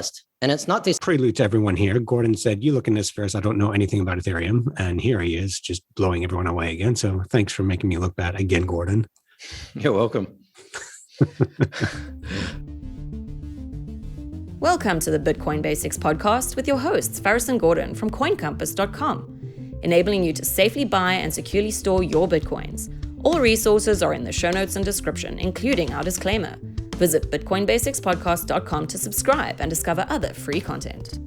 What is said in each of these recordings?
podcast. And it's not this prelude to everyone here. Gordon said, you look in this first. I don't know anything about Ethereum. And here he is just blowing everyone away again. So thanks for making me look bad again, Gordon. You're welcome. Welcome to the Bitcoin Basics podcast with your hosts, Faris and Gordon from coincompass.com, enabling you to safely buy and securely store your Bitcoins. All resources are in the show notes and description, including our disclaimer. Visit bitcoinbasicspodcast.com to subscribe and discover other free content.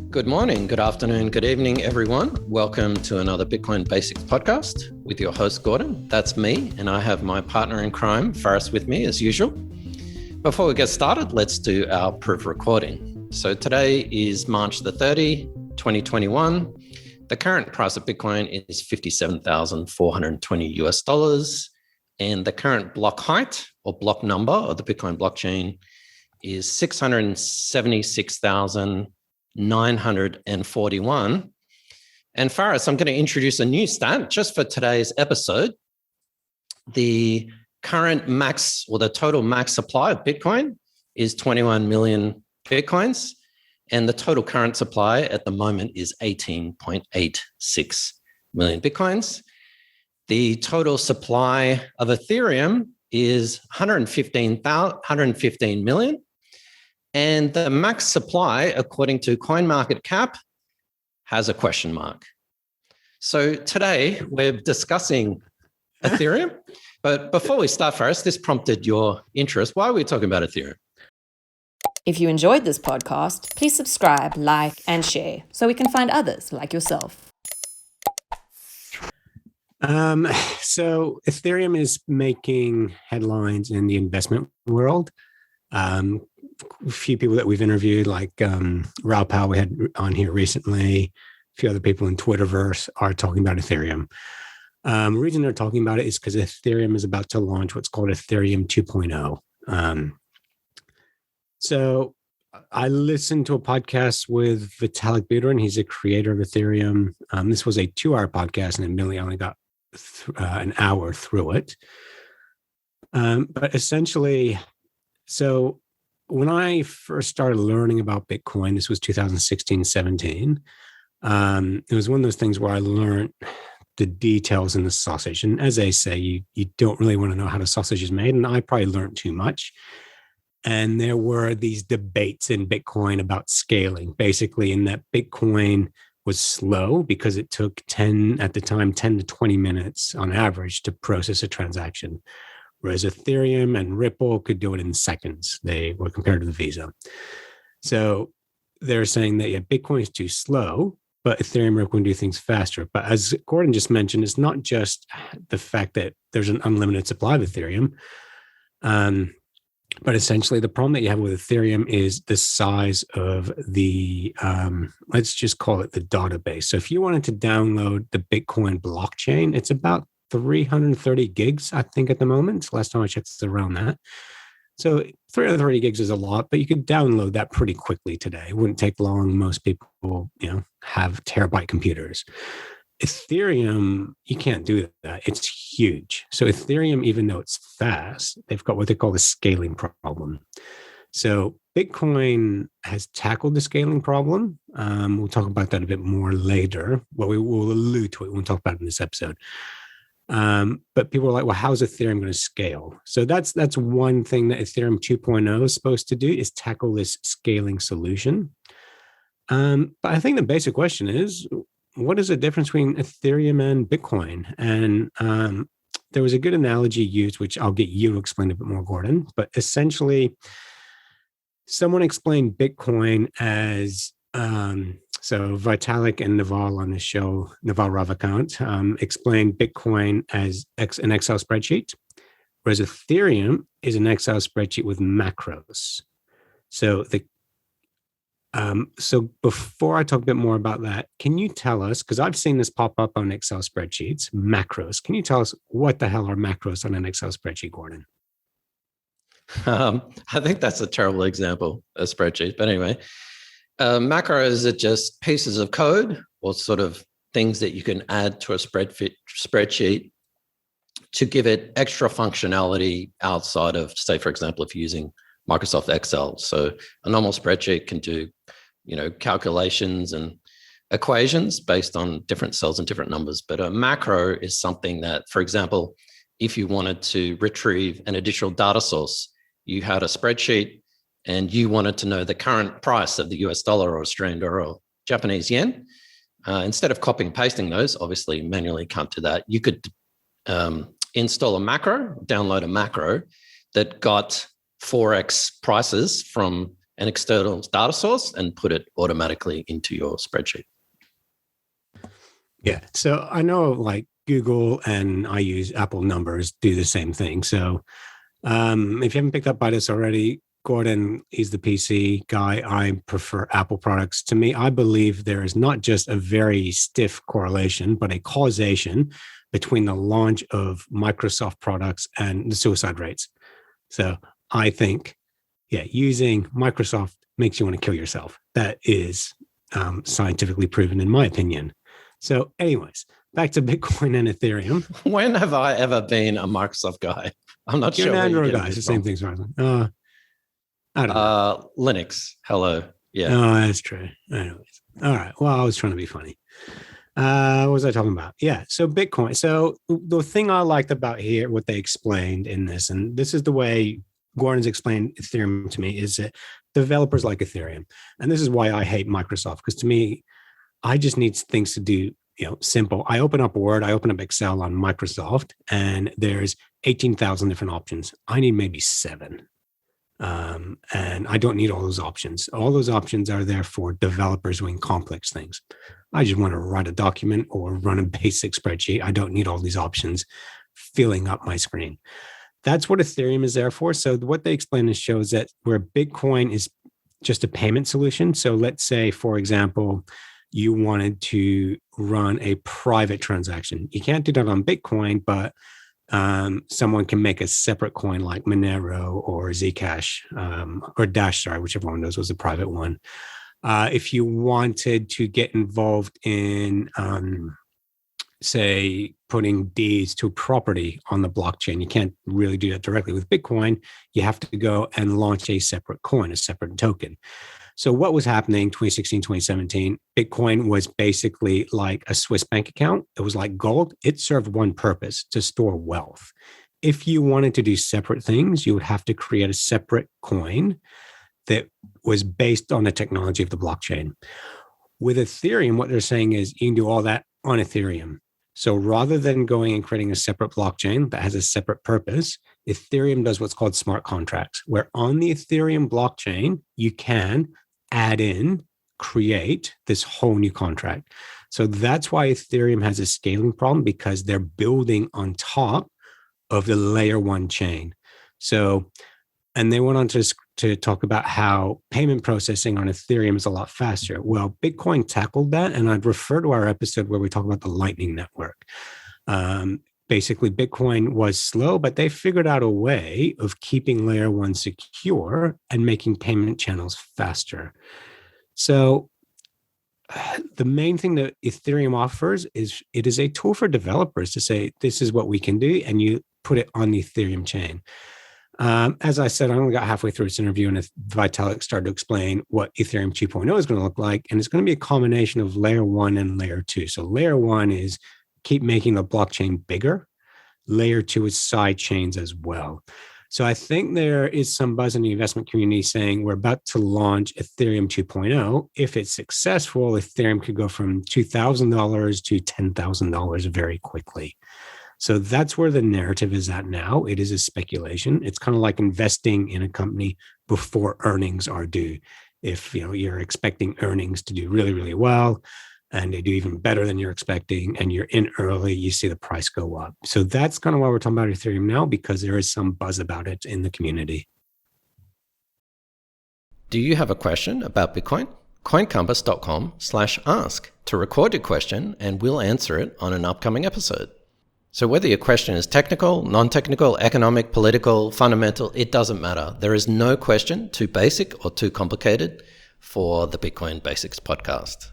Good morning, good afternoon, good evening, everyone. Welcome to another Bitcoin Basics podcast with your host, Gordon. That's me, and I have my partner in crime, Faris, with me as usual. Before we get started, let's do our proof recording. So today is March the 30, 2021. The current price of Bitcoin is $57,420 US. And the current block height or block number of the Bitcoin blockchain is 676,941. And Faris, I'm going to introduce a new stat just for today's episode. The current max or the total max supply of Bitcoin is 21 million Bitcoins. And the total current supply at the moment is 18.86 million Bitcoins. The total supply of Ethereum is 115 million. And the max supply, according to CoinMarketCap, has a question mark. So today we're discussing Ethereum. But before we start, Faris, this prompted your interest. Why are we talking about Ethereum? If you enjoyed this podcast, please subscribe, like, and share so we can find others like yourself. So Ethereum is making headlines in the investment world. A few people that we've interviewed, like Raoul Pal we had on here recently, a few other people in Twitterverse are talking about Ethereum. The reason they're talking about it is because Ethereum is about to launch what's called Ethereum 2.0. So I listened to a podcast with Vitalik Buterin. He's a creator of Ethereum. This was a 2-hour podcast, and admittedly I only got an hour through it. But essentially, so when I first started learning about Bitcoin, this was 2016, 17. It was one of those things where I learned the details in the sausage. And as they say, you don't really want to know how the sausage is made. And I probably learned too much. And there were these debates in Bitcoin about scaling, basically in that Bitcoin was slow because it took 10 to 20 minutes on average to process a transaction. Whereas Ethereum and Ripple could do it in seconds. They were compared to the Visa. So they're saying that, yeah, Bitcoin is too slow, but Ethereum and Ripple can do things faster. But as Gordon just mentioned, it's not just the fact that there's an unlimited supply of Ethereum. But essentially, the problem that you have with Ethereum is the size of the, let's just call it the database. So if you wanted to download the Bitcoin blockchain, it's about 330 gigs, I think, at the moment. Last time I checked, it's around that. So 330 gigs is a lot, but you could download that pretty quickly today. It wouldn't take long. Most people, have terabyte computers. Ethereum, you can't do that. It's huge. So Ethereum, even though it's fast, they've got what they call the scaling problem. So Bitcoin has tackled the scaling problem. We'll talk about that a bit more later. Well, we will allude to it when we talk about it in this episode. But people are like, well, how's Ethereum going to scale? So that's one thing that Ethereum 2.0 is supposed to do, is tackle this scaling solution. But I think the basic question is, what is the difference between Ethereum and Bitcoin? And there was a good analogy used, which I'll get you to explain a bit more, Gordon. But essentially, someone explained Bitcoin as, so Vitalik and Naval on the show, Naval Ravikant, explained Bitcoin as an Excel spreadsheet, whereas Ethereum is an Excel spreadsheet with macros. So before I talk a bit more about that, can you tell us, because I've seen this pop up on Excel spreadsheets, macros. Can you tell us what the hell are macros on an Excel spreadsheet, Gordon? I think that's a terrible example, a spreadsheet. But anyway, macros are just pieces of code or sort of things that you can add to a spreadsheet to give it extra functionality outside of, say, for example, if you're using Microsoft Excel. So a normal spreadsheet can do, calculations and equations based on different cells and different numbers. But a macro is something that, for example, if you wanted to retrieve an additional data source, you had a spreadsheet and you wanted to know the current price of the US dollar or Australian dollar or Japanese yen, instead of copying and pasting those, obviously manually can't do that. You could install a macro, download a macro that got Forex prices from an external data source and put it automatically into your spreadsheet. Yeah. So I know like Google and I use Apple numbers do the same thing. So if you haven't picked up by this already, Gordon is the PC guy. I prefer Apple products. To me, I believe there is not just a very stiff correlation, but a causation between the launch of Microsoft products and the suicide rates. So I think, using Microsoft makes you want to kill yourself. That is scientifically proven, in my opinion. So anyways, back to Bitcoin and Ethereum. When have I ever been a Microsoft guy? I'm not You're sure. an Android guy. It's the same thing. I don't know. Linux. Hello. Yeah. Oh, that's true. Anyways. All right. Well, I was trying to be funny. What was I talking about? Yeah. So Bitcoin. So the thing I liked about here, what they explained in this, and this is the way Gordon's explained Ethereum to me, is that developers like Ethereum. And this is why I hate Microsoft, because to me, I just need things to do, simple. I open up Word, I open up Excel on Microsoft, and there's 18,000 different options. I need maybe 7. And I don't need all those options. All those options are there for developers doing complex things. I just want to write a document or run a basic spreadsheet. I don't need all these options filling up my screen. That's what Ethereum is there for. So what they explain is shows that where Bitcoin is just a payment solution. So let's say, for example, you wanted to run a private transaction. You can't do that on Bitcoin, but someone can make a separate coin like Monero or Zcash or Dash, whichever one of those was a private one. If you wanted to get involved in, say, putting deeds to property on the blockchain, you can't really do that directly with Bitcoin. You have to go and launch a separate coin, a separate token. So what was happening 2016, 2017, Bitcoin was basically like a Swiss bank account. It was like gold. It served one purpose, to store wealth. If you wanted to do separate things, you would have to create a separate coin that was based on the technology of the blockchain. With Ethereum, what they're saying is you can do all that on Ethereum. So rather than going and creating a separate blockchain that has a separate purpose, Ethereum does what's called smart contracts, where on the Ethereum blockchain, you can add in, create this whole new contract. So that's why Ethereum has a scaling problem, because they're building on top of the layer 1 chain. So, and they went on to talk about how payment processing on Ethereum is a lot faster. Well, Bitcoin tackled that, and I'd refer to our episode where we talk about the Lightning Network. Basically, Bitcoin was slow, but they figured out a way of keeping layer 1 secure and making payment channels faster. So the main thing that Ethereum offers is it is a tool for developers to say, this is what we can do, and you put it on the Ethereum chain. As I said, I only got halfway through this interview, and Vitalik started to explain what Ethereum 2.0 is going to look like. And it's going to be a combination of layer 1 and layer 2. So layer 1 is keep making the blockchain bigger. Layer 2 is side chains as well. So I think there is some buzz in the investment community saying we're about to launch Ethereum 2.0. If it's successful, Ethereum could go from $2,000 to $10,000 very quickly. So that's where the narrative is at now. It is a speculation. It's kind of like investing in a company before earnings are due. If you're expecting earnings to do really, really well, and they do even better than you're expecting, and you're in early, you see the price go up. So that's kind of why we're talking about Ethereum now, because there is some buzz about it in the community. Do you have a question about Bitcoin? Coincompass.com/ask to record your question, and we'll answer it on an upcoming episode. So whether your question is technical, non-technical, economic, political, fundamental, it doesn't matter. There is no question too basic or too complicated for the Bitcoin Basics podcast.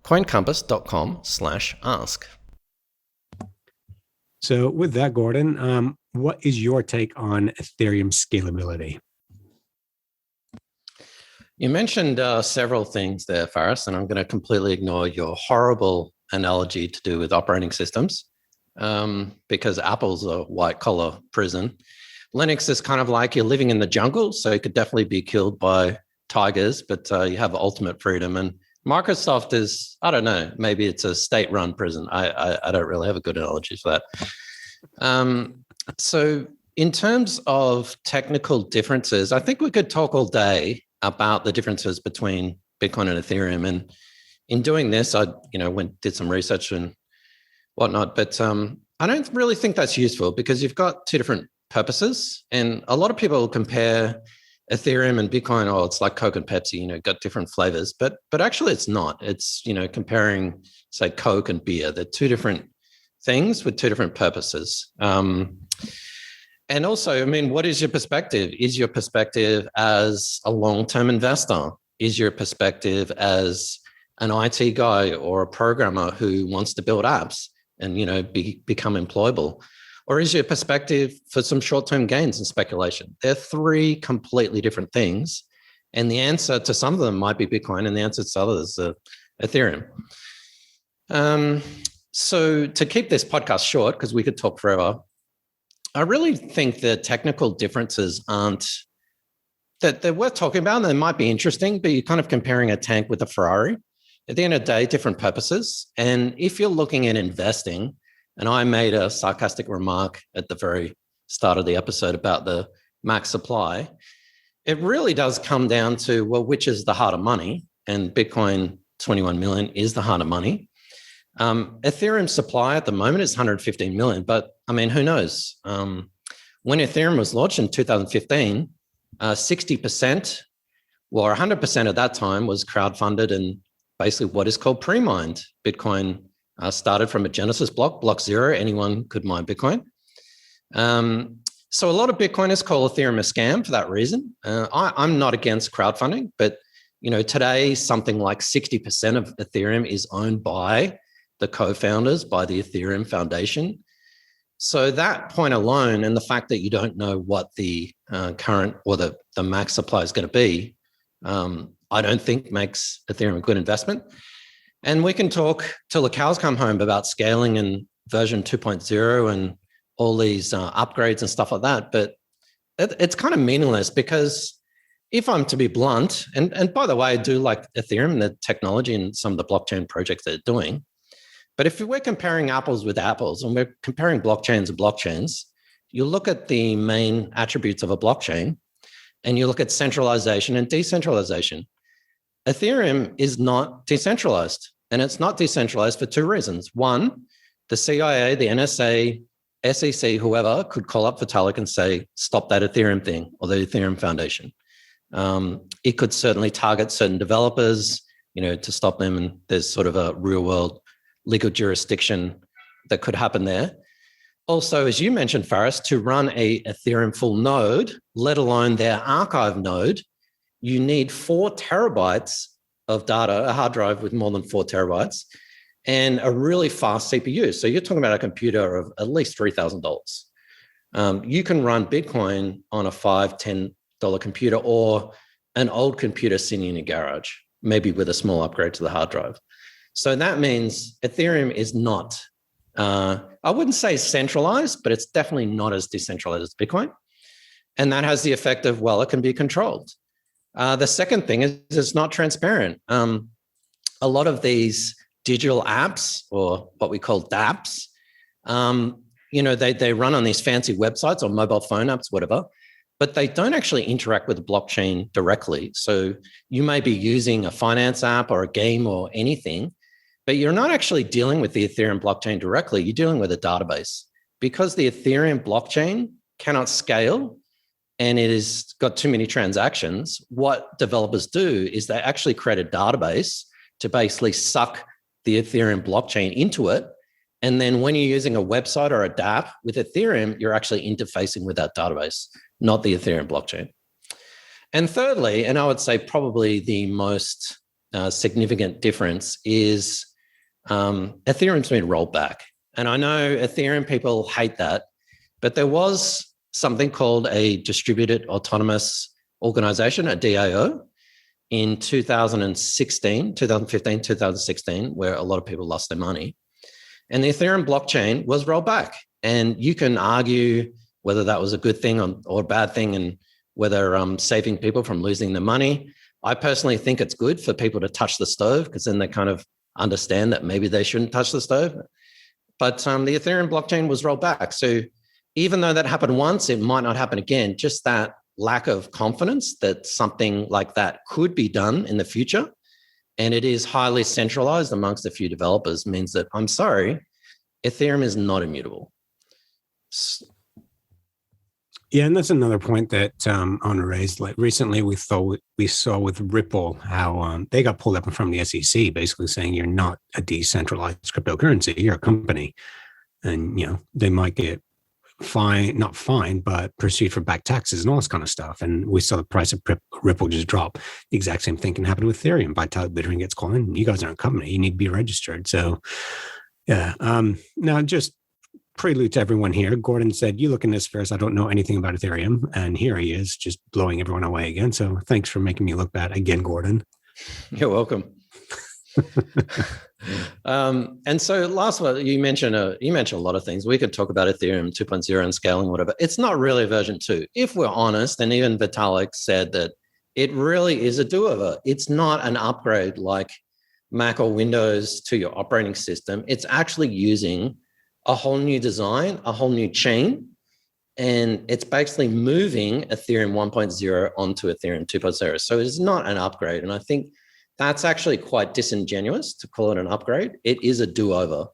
Coincompass.com/ask. So with that, Gordon, what is your take on Ethereum scalability? You mentioned several things there, Faris, and I'm going to completely ignore your horrible analogy to do with operating systems, because Apple's a white-collar prison. Linux is kind of like you're living in the jungle, so you could definitely be killed by tigers, but you have ultimate freedom. And Microsoft is, I don't know, maybe it's a state-run prison. I don't really have a good analogy for that. So in terms of technical differences, I think we could talk all day about the differences between Bitcoin and Ethereum. And in doing this, I did some research and whatnot, but I don't really think that's useful because you've got two different purposes. And a lot of people compare Ethereum and Bitcoin, it's like Coke and Pepsi, got different flavors, but actually it's not. It's, comparing, say, Coke and beer. They're two different things with two different purposes. And also, what is your perspective? Is your perspective as a long-term investor? Is your perspective as an IT guy or a programmer who wants to build apps and, become employable? Or is your perspective for some short-term gains and speculation? They're three completely different things. And the answer to some of them might be Bitcoin and the answer to others is Ethereum. So to keep this podcast short, because we could talk forever, I really think the technical differences aren't that they're worth talking about. And they might be interesting, but you're kind of comparing a tank with a Ferrari. At the end of the day, different purposes. And if you're looking at investing, and I made a sarcastic remark at the very start of the episode about the max supply, it really does come down to, well, which is the harder money? And Bitcoin 21 million is the harder money. Ethereum supply at the moment is 115 million, but who knows? When Ethereum was launched in 2015, 60%, or 100% at that time was crowdfunded and basically what is called pre-mined. Bitcoin started from a Genesis block 0. Anyone could mine Bitcoin. So a lot of Bitcoiners call Ethereum a scam for that reason. I'm not against crowdfunding, but today something like 60% of Ethereum is owned by the co-founders, by the Ethereum Foundation. So that point alone, and the fact that you don't know what the current or the max supply is going to be, I don't think makes Ethereum a good investment. And we can talk till the cows come home about scaling and version 2.0 and all these upgrades and stuff like that. But it's kind of meaningless because if I'm to be blunt, and by the way, I do like Ethereum and the technology and some of the blockchain projects they're doing. But if we're comparing apples with apples and we're comparing blockchains and blockchains, you look at the main attributes of a blockchain and you look at centralization and decentralization. Ethereum is not decentralized, and it's not decentralized for two reasons. One, the CIA, the NSA, SEC, whoever could call up Vitalik and say, stop that Ethereum thing, or the Ethereum Foundation. It could certainly target certain developers, to stop them. And there's sort of a real world legal jurisdiction that could happen there. Also, as you mentioned, Faris, to run a Ethereum full node, let alone their archive node, you need 4 terabytes of data, a hard drive with more than 4 terabytes, and a really fast CPU. So you're talking about a computer of at least $3,000. You can run Bitcoin on a $5, $10 computer or an old computer sitting in your garage, maybe with a small upgrade to the hard drive. So that means Ethereum is not, I wouldn't say centralized, but it's definitely not as decentralized as Bitcoin. And that has the effect of, well, it can be controlled. The second thing is it's not transparent. A lot of these digital apps, or what we call dApps, they run on these fancy websites or mobile phone apps, whatever, but they don't actually interact with the blockchain directly. So you may be using a finance app or a game or anything, but you're not actually dealing with the Ethereum blockchain directly. You're dealing with a database. Because the Ethereum blockchain cannot scale and it has got too many transactions, what developers do is they actually create a database to basically suck the Ethereum blockchain into it. And then when you're using a website or a dApp with Ethereum, you're actually interfacing with that database, not the Ethereum blockchain. And thirdly, and I would say probably the most significant difference is Ethereum's been rolled back. And I know Ethereum people hate that, but there was something called a distributed autonomous organization, a DAO. in 2015, 2016, where a lot of people lost their money. And the Ethereum blockchain was rolled back. And you can argue whether that was a good thing or a bad thing, and whether saving people from losing their money. I personally think it's good for people to touch the stove, because then they kind of understand that maybe they shouldn't touch the stove. But the Ethereum blockchain was rolled back. So even though that happened once, it might not happen again. Just that lack of confidence that something like that could be done in the future, and it is highly centralized amongst a few developers, means that, I'm sorry, Ethereum is not immutable. Yeah, and that's another point that I want to raise. Like recently, we saw with Ripple how they got pulled up from the SEC, basically saying you're not a decentralized cryptocurrency, you're a company, and they might get not fined, but pursued for back taxes and all this kind of stuff. And we saw the price of Ripple just drop. The exact same thing can happen with Ethereum. Vitalik gets called in. You guys aren't a company. You need to be registered. So, yeah. Now, just prelude to everyone here. Gordon said, "You look in this first. I don't know anything about Ethereum," and here he is, just blowing everyone away again. So, thanks for making me look bad again, Gordon. You're welcome. And so last one, you mentioned a lot of things. We could talk about Ethereum 2.0 and scaling, whatever. It's not really version 2. If we're honest, and even Vitalik said that it really is a do-over. It's not an upgrade like Mac or Windows to your operating system. It's actually using a whole new design, a whole new chain, and it's basically moving Ethereum 1.0 onto Ethereum 2.0. So it's not an upgrade. And I think that's actually quite disingenuous to call it an upgrade. It is a do-over.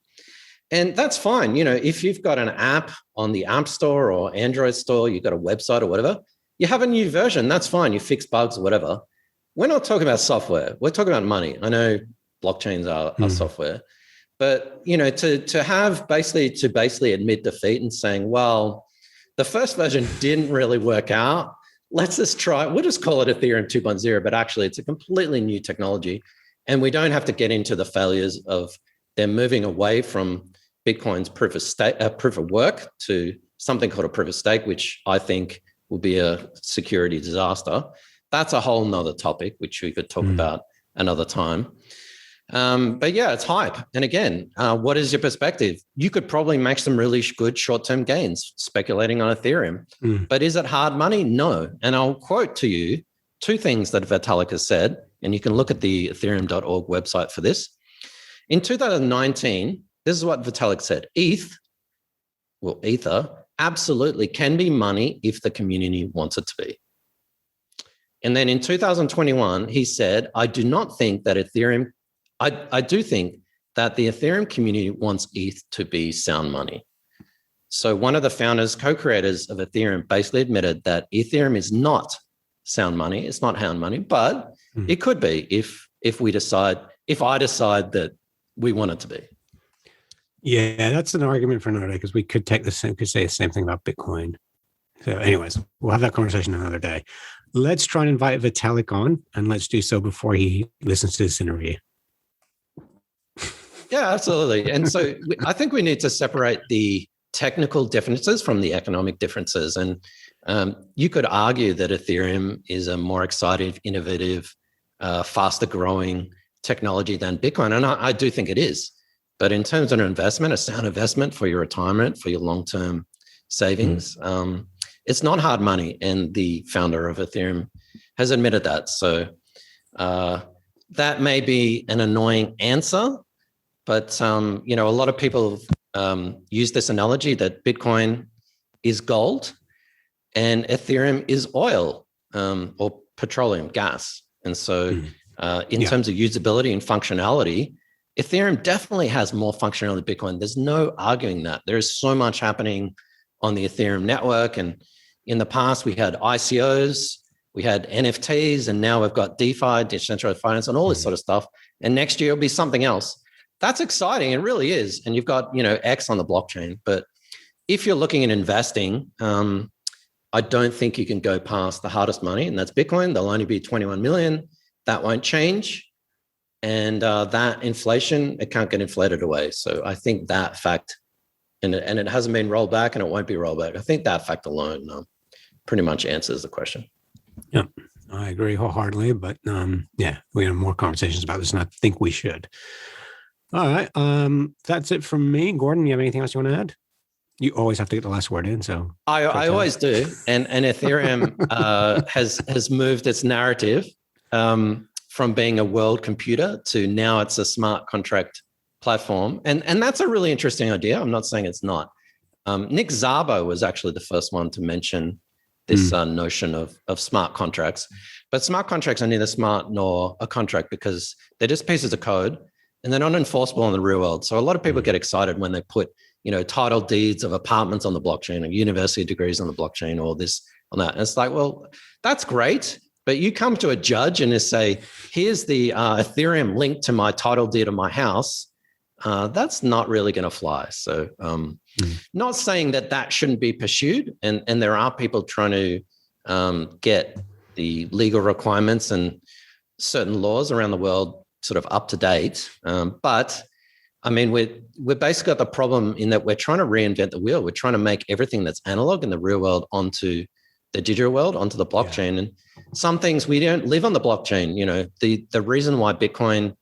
And that's fine. If you've got an app on the App Store or Android store, you've got a website or whatever, you have a new version, that's fine. You fix bugs or whatever. We're not talking about software. We're talking about money. I know blockchains are software, but to basically admit defeat and saying, well, the first version didn't really work out. Let's just try, we'll just call it Ethereum 2.0, but actually it's a completely new technology. And we don't have to get into the failures of them moving away from Bitcoin's proof of work to something called a proof of stake, which I think will be a security disaster. That's a whole nother topic, which we could talk about another time. But yeah, it's hype. And again, what is your perspective? You could probably make some really good short-term gains speculating on Ethereum. But is it hard money? No. And I'll quote to you 2 things that Vitalik has said, and you can look at the ethereum.org website for this. In 2019, this is what Vitalik said: Ether absolutely can be money if the community wants it to be. And then in 2021, he said, I do think that the Ethereum community wants ETH to be sound money. So one of the founders, co-creators of Ethereum, basically admitted that Ethereum is not sound money. It's not hound money, but it could be if I decide that we want it to be. Yeah, that's an argument for another day, because we could say the same thing about Bitcoin. So anyways, we'll have that conversation another day. Let's try and invite Vitalik on, and let's do so before he listens to this interview. Yeah, absolutely. And so I think we need to separate the technical differences from the economic differences. And you could argue that Ethereum is a more exciting, innovative, faster growing technology than Bitcoin. And I do think it is. But in terms of an investment, a sound investment for your retirement, for your long-term savings, it's not hard money. And the founder of Ethereum has admitted that. So that may be an annoying answer. But, a lot of people use this analogy that Bitcoin is gold and Ethereum is oil or petroleum, gas. And so in terms of usability and functionality, Ethereum definitely has more functionality than Bitcoin. There's no arguing that. There's so much happening on the Ethereum network. And in the past, we had ICOs, we had NFTs, and now we've got DeFi, decentralized finance, and all this sort of stuff. And next year, it'll be something else. That's exciting. It really is. And you've got, X on the blockchain. But if you're looking at investing, I don't think you can go past the hardest money, and that's Bitcoin. There'll only be 21 million. That won't change. And that inflation, it can't get inflated away. So I think that fact, and it hasn't been rolled back and it won't be rolled back. I think that fact alone pretty much answers the question. Yeah. I agree wholeheartedly, but yeah, we have more conversations about this, and I think we should. All right, that's it from me. Gordon, you have anything else you want to add? You always have to get the last word in, so I always do, and Ethereum has moved its narrative from being a world computer to now it's a smart contract platform, and that's a really interesting idea. I'm not saying it's not. Nick Szabo was actually the first one to mention this notion of smart contracts, but smart contracts are neither smart nor a contract because they're just pieces of code and they're not enforceable in the real world. So a lot of people get excited when they put, title deeds of apartments on the blockchain or university degrees on the blockchain or this on that. And it's like, well, that's great, but you come to a judge and just say, here's the Ethereum link to my title deed of my house. That's not really going to fly. So not saying that shouldn't be pursued. And there are people trying to get the legal requirements and certain laws around the world sort of up to date. But I mean, we're basically got the problem in that we're trying to reinvent the wheel. We're trying to make everything that's analog in the real world onto the digital world, onto the blockchain. Yeah. And some things we don't live on the blockchain. The reason why Bitcoin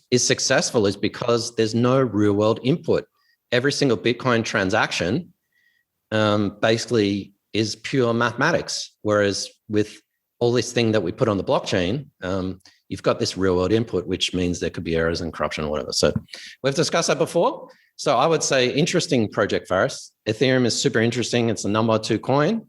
is successful is because there's no real world input. Every single Bitcoin transaction basically is pure mathematics. Whereas with all this thing that we put on the blockchain, you've got this real world input, which means there could be errors and corruption or whatever. So we've discussed that before. So I would say interesting project, Faris. Ethereum is super interesting. It's the number 2 coin.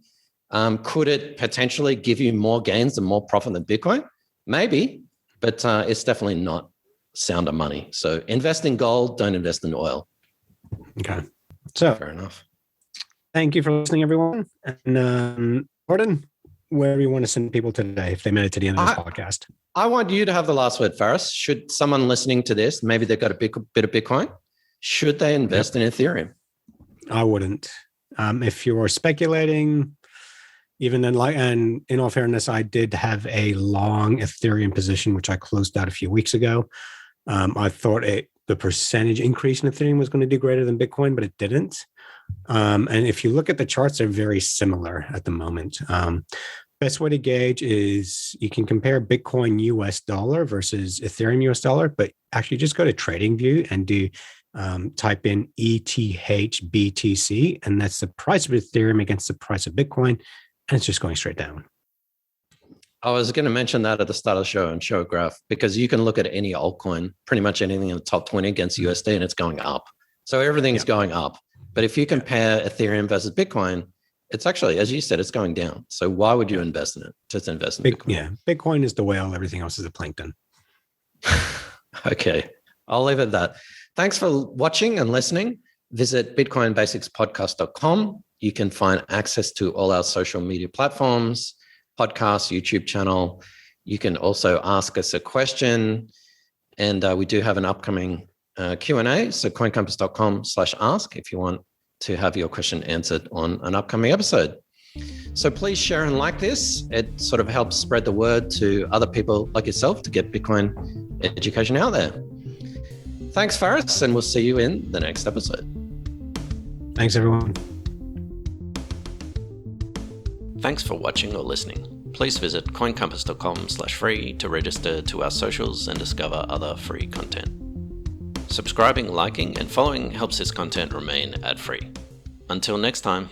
Could it potentially give you more gains and more profit than Bitcoin? Maybe, but it's definitely not sounder money. So invest in gold, don't invest in oil. Okay. So fair enough. Thank you for listening, everyone. And Gordon, where do you want to send people today if they made it to the end of this podcast? I want you to have the last word, Faris. Should someone listening to this, maybe they've got a bit of Bitcoin, should they invest in Ethereum? I wouldn't. If you're speculating, even then, and in all fairness, I did have a long Ethereum position, which I closed out a few weeks ago. I thought the percentage increase in Ethereum was going to do greater than Bitcoin, but it didn't. And if you look at the charts, they're very similar at the moment. Best way to gauge is you can compare Bitcoin US dollar versus Ethereum US dollar, but actually just go to TradingView and type in ETH-BTC, and that's the price of Ethereum against the price of Bitcoin, and it's just going straight down. I was going to mention that at the start of the show and show a graph, because you can look at any altcoin, pretty much anything in the top 20 against USD, and it's going up. So everything's going up. But if you compare Ethereum versus Bitcoin, it's actually, as you said, it's going down. So why would you invest in it? Just invest in Bitcoin. Yeah, Bitcoin is the whale. Everything else is the plankton. Okay, I'll leave it at that. Thanks for watching and listening. Visit bitcoinbasicspodcast.com. You can find access to all our social media platforms, podcast, YouTube channel. You can also ask us a question. And we do have an upcoming Q&A. So coincompass.com/ask if you want to have your question answered on an upcoming episode. So please share and like this. It sort of helps spread the word to other people like yourself to get Bitcoin education out there. Thanks, Faris, and we'll see you in the next episode. Thanks, everyone. Thanks for watching or listening. Please visit coincompass.com/free to register to our socials and discover other free content. Subscribing, liking, and following helps this content remain ad-free. Until next time.